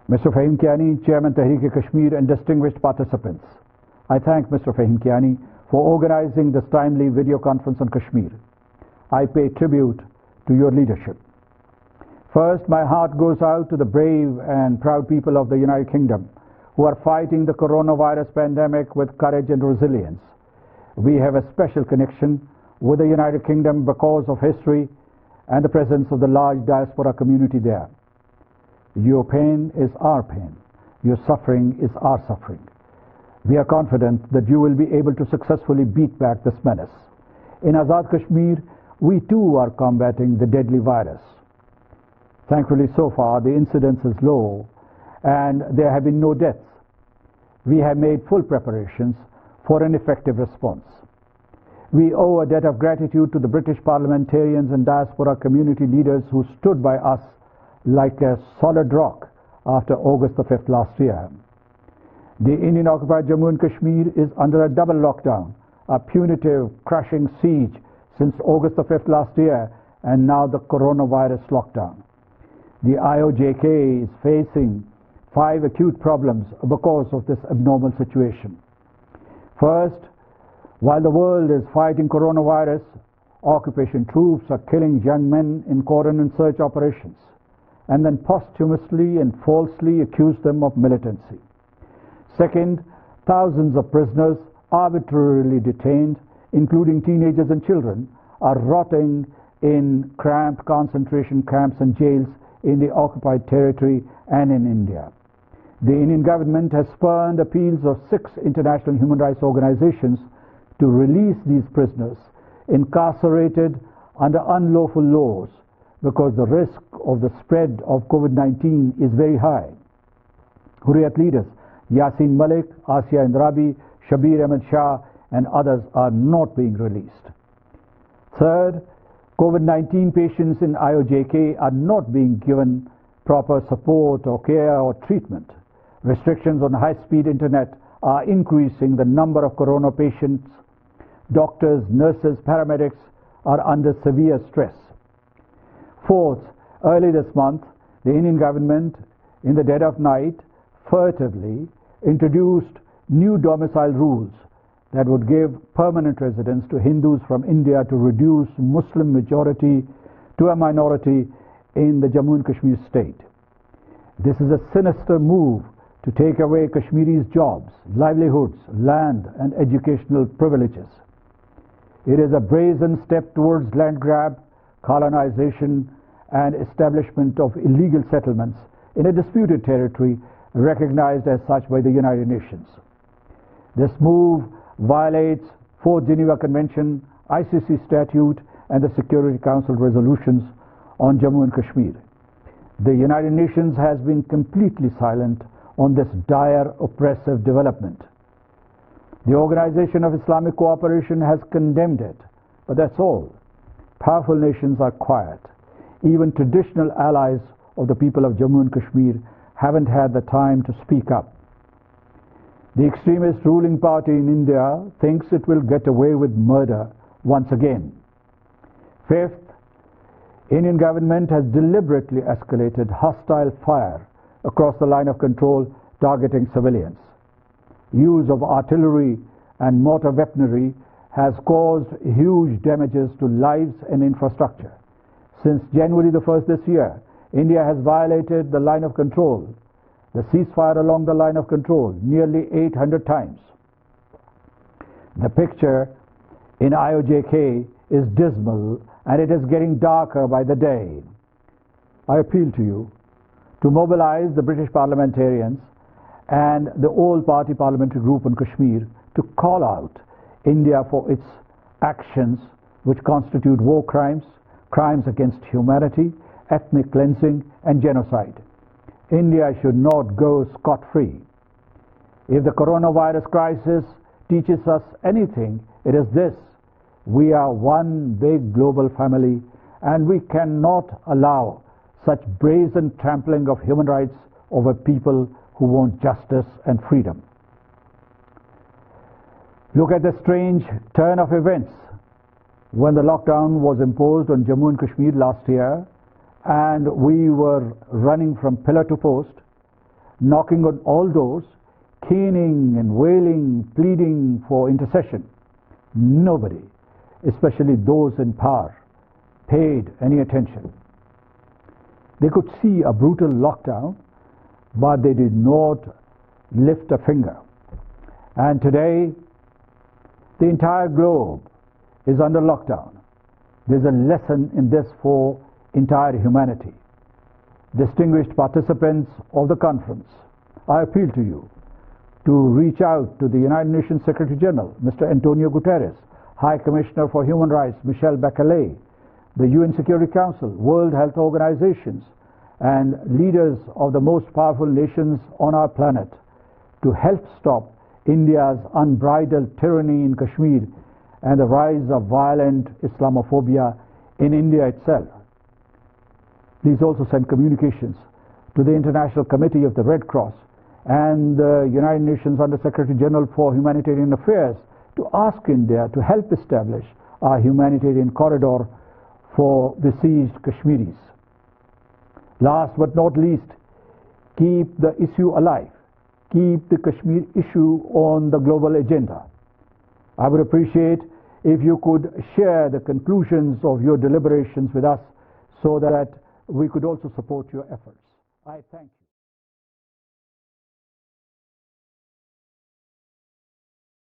Mr. Fahim Kiani, Chairman Tehreek-e-Kashmir, and distinguished participants. I thank Mr. Fahim Kiani for organizing this timely video conference on Kashmir. I pay tribute to your leadership. First, my heart goes out to the brave and proud people of the United Kingdom who are fighting the coronavirus pandemic with courage and resilience. We have a special connection with the United Kingdom because of history and the presence of the large diaspora community there. Your pain is our pain. Your suffering is our suffering. We are confident that you will be able to successfully beat back this menace. In Azad Kashmir, we too are combating the deadly virus. Thankfully, so far, the incidence is low and there have been no deaths. We have made full preparations for an effective response. We owe a debt of gratitude to the British parliamentarians and diaspora community leaders who stood by us like a solid rock after August the 5th last year. The Indian-occupied Jammu and Kashmir is under a double lockdown, a punitive, crushing siege since August the 5th last year, and now the coronavirus lockdown. The IOJK is facing 5 acute problems because of this abnormal situation. First, while the world is fighting coronavirus, occupation troops are killing young men in cordon and search operations, and then posthumously and falsely accuse them of militancy. Second, thousands of prisoners arbitrarily detained, including teenagers and children, are rotting in cramped concentration camps and jails in the occupied territory and in India. The Indian government has spurned appeals of 6 international human rights organizations to release these prisoners incarcerated under unlawful laws because the risk of the spread of COVID-19 is very high. Hurriyat leaders Yasin Malik, Asiya Indrabi, Shabir Ahmed Shah and others are not being released. Third, COVID-19 patients in IOJK are not being given proper support or care or treatment. Restrictions on high-speed internet are increasing the number of corona patients. Doctors, nurses, paramedics are under severe stress. Fourth, early this month, the Indian government, in the dead of night, furtively introduced new domicile rules that would give permanent residence to Hindus from India to reduce Muslim majority to a minority in the Jammu and Kashmir state. This is a sinister move to take away Kashmiris' jobs, livelihoods, land and educational privileges. It is a brazen step towards land grab, colonization and establishment of illegal settlements in a disputed territory recognized as such by the United Nations. This move violates 4th Geneva Convention, ICC Statute and the Security Council resolutions on Jammu and Kashmir. The United Nations has been completely silent on this dire, oppressive development. The Organization of Islamic Cooperation has condemned it, but that's all. Powerful nations are quiet. Even traditional allies of the people of Jammu and Kashmir haven't had the time to speak up. The extremist ruling party in India thinks it will get away with murder once again. Fifth, Indian government has deliberately escalated hostile fire across the line of control targeting civilians. Use of artillery and mortar weaponry has caused huge damages to lives and infrastructure. Since January the 1st this year, India has violated the line of control, the ceasefire along the line of control, nearly 800 times. The picture in IOJK is dismal and it is getting darker by the day. I appeal to you to mobilize the British parliamentarians and the all-party parliamentary group on Kashmir to call out India for its actions which constitute war crimes, crimes against humanity, ethnic cleansing and genocide. India should not go scot-free. If the coronavirus crisis teaches us anything, it is this: we are one big global family and we cannot allow such brazen trampling of human rights over people who want justice and freedom. Look at the strange turn of events. When the lockdown was imposed on Jammu and Kashmir last year and we were running from pillar to post, knocking on all doors, caning and wailing, pleading for intercession. Nobody, especially those in power, paid any attention. They could see a brutal lockdown, but they did not lift a finger. And today, the entire globe is under lockdown. There's a lesson in this for entire humanity. Distinguished participants of the conference, I appeal to you to reach out to the United Nations Secretary General, Mr. Antonio Guterres, High Commissioner for Human Rights, Michelle Bachelet, the UN Security Council, World Health Organizations, and leaders of the most powerful nations on our planet to help stop India's unbridled tyranny in Kashmir and the rise of violent Islamophobia in India itself. Please also send communications to the International Committee of the Red Cross and the United Nations Under Secretary General for Humanitarian Affairs to ask India to help establish a humanitarian corridor for besieged Kashmiris. Last but not least, keep the issue alive. Keep the Kashmir issue on the global agenda. I would appreciate if you could share the conclusions of your deliberations with us so that we could also support your efforts. I thank you.